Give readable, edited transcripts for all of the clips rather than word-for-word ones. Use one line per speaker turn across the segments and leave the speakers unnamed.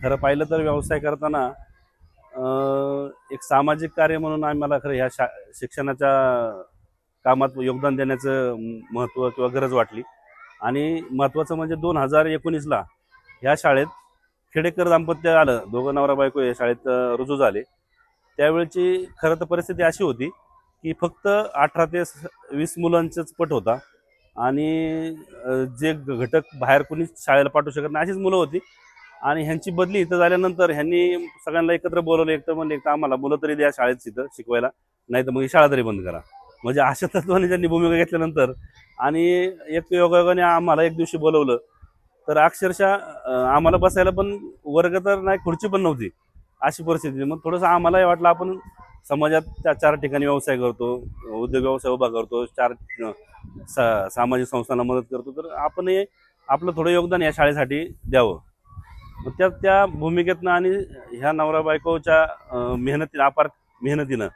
खरं पाहिलं तर व्यवसाय करताना एक सामाजिक कार्य म्हणून आम्हाला खरं ह्या शिक्षणाच्या कामात योगदान देण्याचं महत्त्व किंवा गरज वाटली। आणि महत्त्वाचं म्हणजे 2019ला ह्या शाळेत खेडेकर दाम्पत्य आलं, दोघं नवरा बायको या शाळेत रुजू झाले। त्यावेळची खरं तर परिस्थिती अशी होती की फक्त 18 ते 20 मुलांचाच पट होता आणि जे घटक बाहेर कोणीच शाळेला पाठवू शकत नाही अशीच मुलं होती। आणि ह्यांची बदली इथं झाल्यानंतर ह्यांनी सगळ्यांना एकत्र बोलवलं, एक तर म्हणले एक तर आम्हाला मुलं तरी द्या शाळेत इथं शिकवायला, नाही तर मग ही शाळा तरी बंद करा। म्हणजे अशा तत्वाने त्यांनी भूमिका घेतल्यानंतर आणि एक योगायोगाने आम्हाला एक दिवशी बोलवलं, तर अक्षरशः आम्हाला बसायला पण वर्ग तर नाही, खुर्ची पण नव्हती, अशी परिस्थिती। मग थोडंसं आम्हालाही वाटलं आपण समाजात त्या 4 ठिकाणी व्यवसाय करतो, उद्योग व्यवसाय उभा करतो, 4 सामाजिक संस्थांना मदत करतो, तर आपण हे आपलं थोडं योगदान या शाळेसाठी द्यावं। मग त्या भूमिकेतनं आणि ह्या नवरा बायकोच्या मेहनतीनं, अपार मेहनतीनं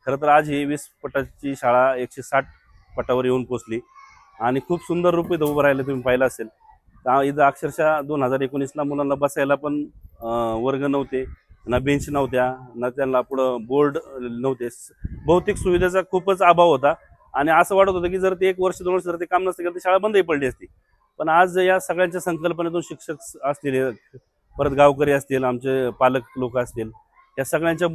खरं तर आज ही 20 पटाची शाळा 160 पटावर येऊन पोचली आणि खूप सुंदर रूप इथं उभं राहिलं, तुम्ही पाहिलं असेल। इथं अक्षरशः 2019ला मुलांना बसायला पण वर्ग नव्हते, ना बेंच नव्हत्या, ना त्यांना पुढं बोर्ड नव्हते, भौतिक सुविधेचा खूपच अभाव होता। आणि असं वाटत होतं की जर ते 1 वर्ष 2 वर्ष जर ते काम नसतं केलं तर शाळा बंदही पडली असती। पण आज या सगळ्यांच्या संकल्पनेतून शिक्षक असतील, परत गावकरी असतील, आमचे पालक लोक असतील, या सगळ्यांच्या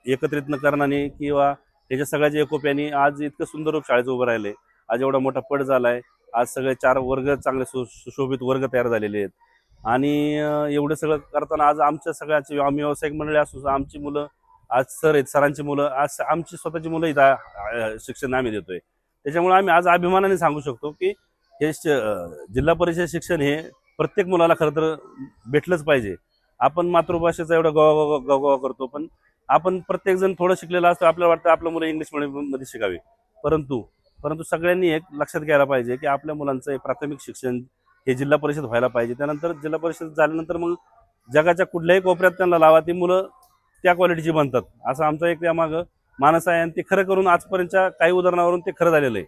एकत्रितनं करणाने किंवा त्याच्या सगळ्याच्या एकोप्याने आज इतकं सुंदर रूप शाळेचं उभं राहिलंय। आज एवढा मोठा पट झालाय, आज सगळे 4 वर्ग चांगले सुशोभित वर्ग तयार झालेले आहेत। आणि एवढं सगळं करताना आज आमच्या सगळ्याची, आम्ही व्यावसायिक मंडळी असू, आमची मुलं आज सर आहेत, सरांची मुलं आज आमची स्वतःची मुलं इथं शिक्षण आम्ही देतोय। त्याच्यामुळे आम्ही आज अभिमानाने सांगू शकतो की हे जिल्हा परिषद शिक्षण हे प्रत्येक मुलाला खरं तर भेटलंच पाहिजे। आपण मातृभाषेचा एवढा गवगवा करतो, पण आपण प्रत्येक जण थोडं शिकलेलं असतं, आपल्याला वाटतं आपलं मुलं इंग्लिश मीडियममध्ये शिकावी, परंतु सगळ्यांनी एक लक्षात घ्यायला पाहिजे की आपल्या मुलांचं प्राथमिक शिक्षण हे जिल्हा परिषद व्हायला पाहिजे। त्यानंतर जिल्हा परिषद झाल्यानंतर मग जगाच्या कुठल्याही कोपऱ्यात त्यांना लावा, ती मुलं त्या क्वालिटीची बनतात, असं आमचा एक त्यामागं मानस आहे। आणि ते खरं करून आजपर्यंतच्या काही उदाहरणावरून ते खरं झालेलं आहे।